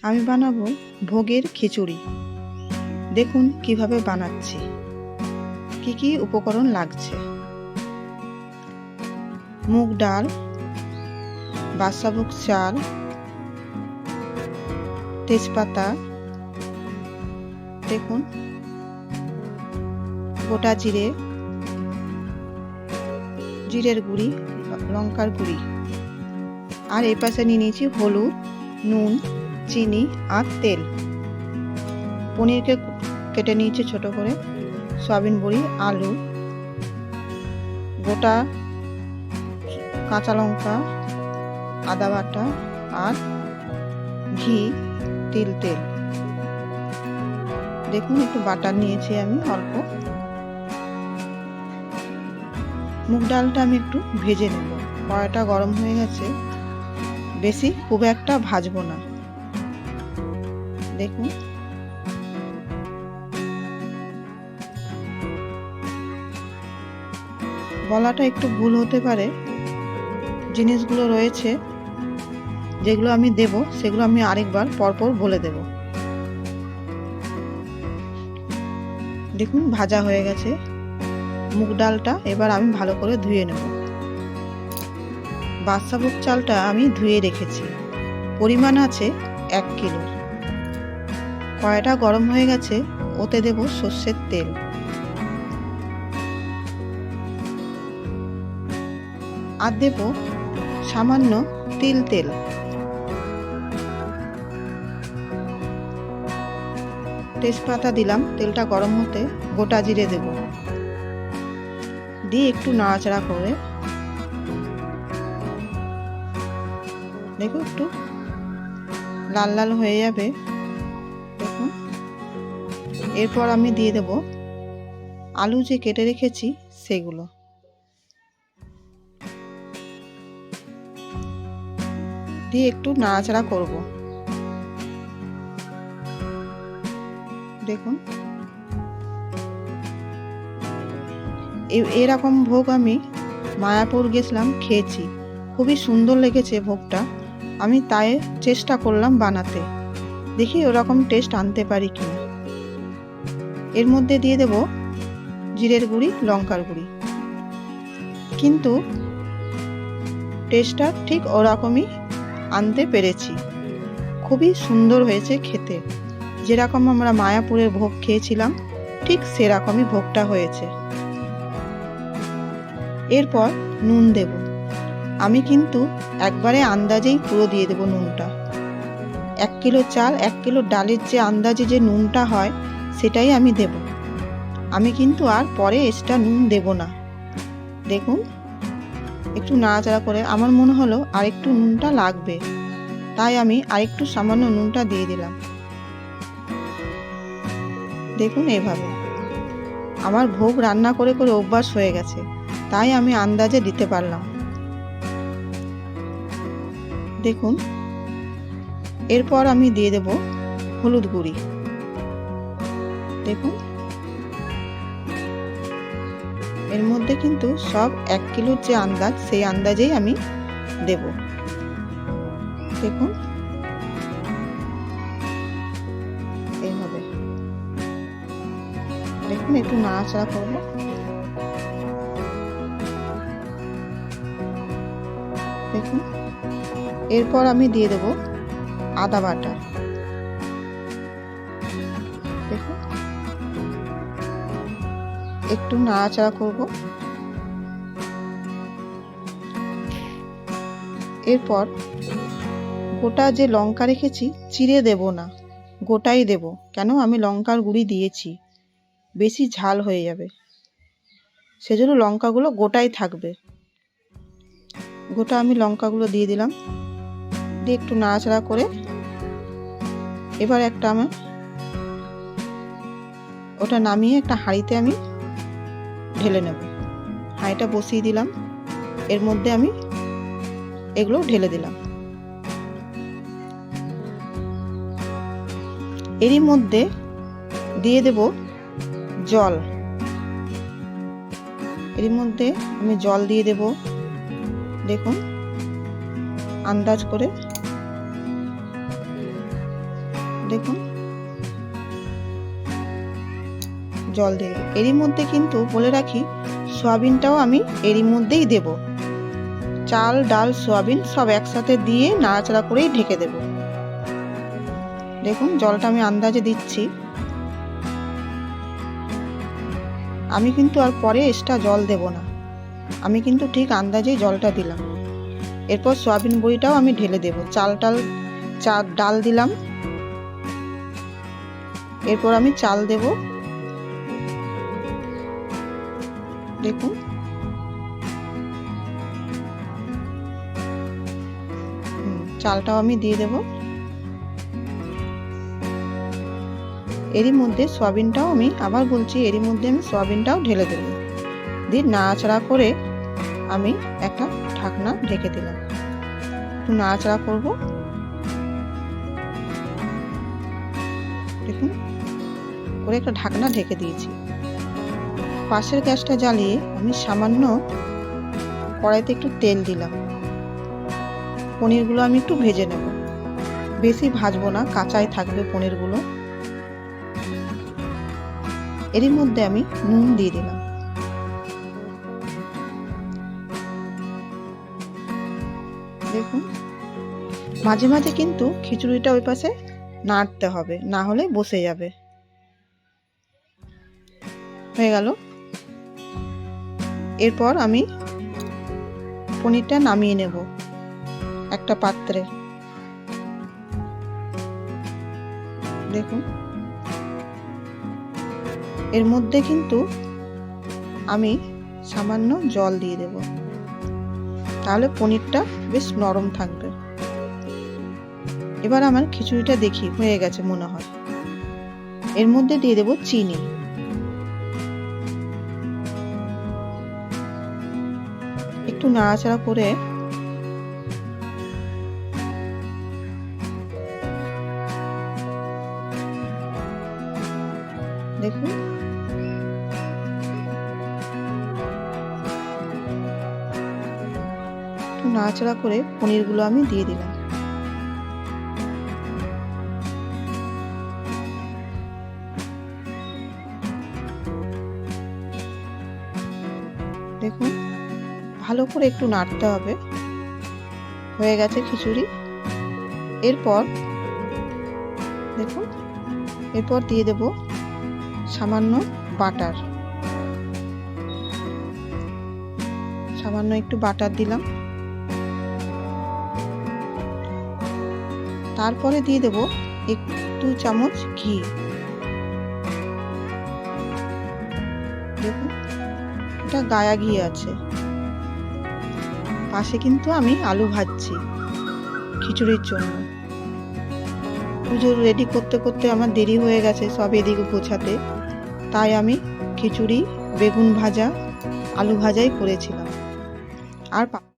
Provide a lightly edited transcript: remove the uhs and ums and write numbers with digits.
আমি বানাবো ভোগের খিচুড়ি। দেখুন কিভাবে বানাচ্ছি, কি কি উপকরণ লাগছে। মুগ ডাল, বাদশাভোগ চাল, তেজপাতা, দেখুন গোটা জিরে, জিরের গুঁড়ি, লঙ্কার গুঁড়ি, আর এই পাশে নিয়ে নিয়েছি হলুদ, নুন, চিনি আর তেল। পনিরকে কেটে নিয়েছি ছোট করে, সয়াবিন বড়ি, আলু, গোটা কাঁচা লঙ্কা, আদা বাটা আর ঘি, তেল। দেখুন একটু বাটার নিয়েছি আমি অল্প। মুগ ডালটা আমি একটু ভেজে নেব। কড়াইটা গরম হয়ে গেছে, বেশি খুব একটা ভাজবো না। দেখুন বলাটা একটু ভুল হতে পারে, জিনিসগুলো রয়েছে যেগুলো আমি দেব সেগুলো আমি আরেকবার পরপর বলে দেব। দেখুন ভাজা হয়ে গেছে মুগ ডালটা। এবার আমি ভালো করে ধুয়ে নেব। বাদশাভোগ চালটা আমি ধুয়ে রেখেছি, পরিমাণ আছে 1 কিলো। কড়াইটা গরম হয়ে গেছে, ওতে দেব সর্ষের তেল। আর দেব সামান্য তিল তেল। তেজপাতা দিলাম, তেলটা গরম হতে গোটা জিরে দেব, দিয়ে একটু নাড়াচাড়া করে দেখো একটু লাল লাল হয়ে যাবে। দেখুন এরপর আমি দিয়ে দেব আলু যে কেটে রেখেছি সেগুলো। দিয়ে একটু নাড়াচাড়া করব। দেখুন এরকম ভোগ আমি মায়াপুর গেছিলাম, খেয়েছি, খুবই সুন্দর লেগেছে ভোগটা। আমি তাই চেষ্টা করলাম বানাতে, দেখি ওরকম টেস্ট আনতে পারি কি। এর মধ্যে দিয়ে দেব জিরের গুঁড়ি, লঙ্কার গুঁড়ি, কিন্তু টেস্টটা ঠিক ওরকমই আনতে পেরেছি। খুবই সুন্দর হয়েছে খেতে, যেরকম আমরা মায়াপুরের ভোগ খেয়েছিলাম ঠিক সেরকমই ভোগটা হয়েছে। এরপর নুন দেব। আমি কিন্তু একবারে আন্দাজেই পুরো দিয়ে দেব নুনটা। 1 কিলো চাল 1 কিলো ডালের যে আন্দাজে যে নুনটা হয় সেটাই আমি দেব। আমি কিন্তু আর পরে এক্সট্রা নুন দেব না। দেখুন একটু নাড়াচাড়া করে আমার মনে হলো আরেকটু নুনটা লাগবে, তাই আমি আরেকটু সামান্য নুনটা দিয়ে দিলাম। দেখুন এভাবে আমার ভোগ রান্না করে করে অভ্যাস হয়ে গেছে, তাই আমি আন্দাজে দিতে পারলাম। দেখুন এরপর আমি দিয়ে দেব হলুদ গুঁড়ি। দেখুন এর মধ্যে কিন্তু সব 1 কিলোর যে আন্দাজ সেই আন্দাজেই আমি দেব। দেখুন এইভাবে। দেখুন একটু নাড়াচাড়া করব। দেখুন এরপর আমি দিয়ে দেব আদা বাটা। দেখুন একটু নাড়াচাড়া করব। এরপর গোটা যে লঙ্কা রেখেছি চিড়ে দেব না, গোটাই দেব, কেন আমি লঙ্কার গুঁড়ি দিয়েছি, বেশি ঝাল হয়ে যাবে, সেজন্য লঙ্কাগুলো গোটাই থাকবে। গোটা আমি লঙ্কাগুলো দিয়ে দিলাম, দিয়ে একটু নাড়াচাড়া করে এবার একটা আমার ওটা নামিয়ে একটা হাঁড়িতে আমি ঢেলে নেব। হাঁড়িটা বসিয়ে দিলাম, এর মধ্যে আমি এগুলো ঢেলে দিলাম। এরই মধ্যে দিয়ে দেব জল। এর মধ্যে আমি জল দিয়ে দেব। দেখুন আন্দাজ করে দেখুন জল দিয়ে দেবো। এরই মধ্যে কিন্তু বলে রাখি সয়াবিনটাও আমি এরই মধ্যেই দেব। চাল ডাল সয়াবিন সব একসাথে দিয়ে নাড়াচাড়া করেই ঢেকে দেব। দেখুন জলটা আমি আন্দাজে দিচ্ছি, আমি কিন্তু আর পরে এক্সট্রা জল দেব না, আমি কিন্তু ঠিক আন্দাজেই জলটা দিলাম। এরপর সয়াবিন বড়িটাও আমি ঢেলে দেব। ডাল দিলাম, এরপর আমি চাল দেব। দেখুন চালটাও আমি দিয়ে দেব। এরই মধ্যে সয়াবিনটাও আমি আবার বলছি, এরই মধ্যে আমি সয়াবিনটাও ঢেলে দেব। দিয়ে নাড়াচাড়া করে আমি একটা ঢাকনা ঢেকে দিলাম। একটু নাড়াচাড়া করব। দেখুন করে একটা ঢাকনা ঢেকে দিয়েছি। পাশের গ্যাসটা জ্বালিয়ে আমি সামান্য কড়াইতে একটু তেল দিলাম। পনিরগুলো আমি একটু ভেজে নেব, বেশি ভাজবো না, কাঁচাই থাকবে পনিরগুলো। এরই মধ্যে আমি নুন দিয়ে দিলাম। দেখুন মাঝে মাঝে কিন্তু খিচুড়িটা ওই পাশে নাড়তে হবে, না হলে বসে যাবে। হয়ে গেল। এরপর আমি পনিরটা নামিয়ে নেব একটা পাত্রে। দেখুন এর মধ্যে কিন্তু আমি সামান্য জল দিয়ে দেব, তাহলে পনিরটা বেশ নরম থাকবে। এবার আমার খিচুড়িটা দেখি হয়ে গেছে মনে হয়। এর মধ্যে দিয়ে দেব চিনি। একটু নাড়াচাড়া করে দেখুন একটু নাড়াচাড়া করে পনিরগুলো আমি দিয়ে দিলাম। দেখুন ভালো করে একটু নাড়তে হবে। হয়ে গেছে খিচুড়ি। এরপর দেখুন এরপর দিয়ে দেব সামান্য বাটার। সামান্য একটু বাটার দিলাম। তারপরে দিয়ে দেব 1 চামচ ঘি। দেখুন এটা গায়া ঘি আছে। পাশে কিন্তু আমি আলু ভাজছি খিচুড়ির জন্য। পুজো রেডি করতে করতে আমার দেরি হয়ে গেছে সব এদিকে গোছাতে, তাই আমি খিচুড়ি বেগুন ভাজা আলু ভাজাই করেছিলাম। আর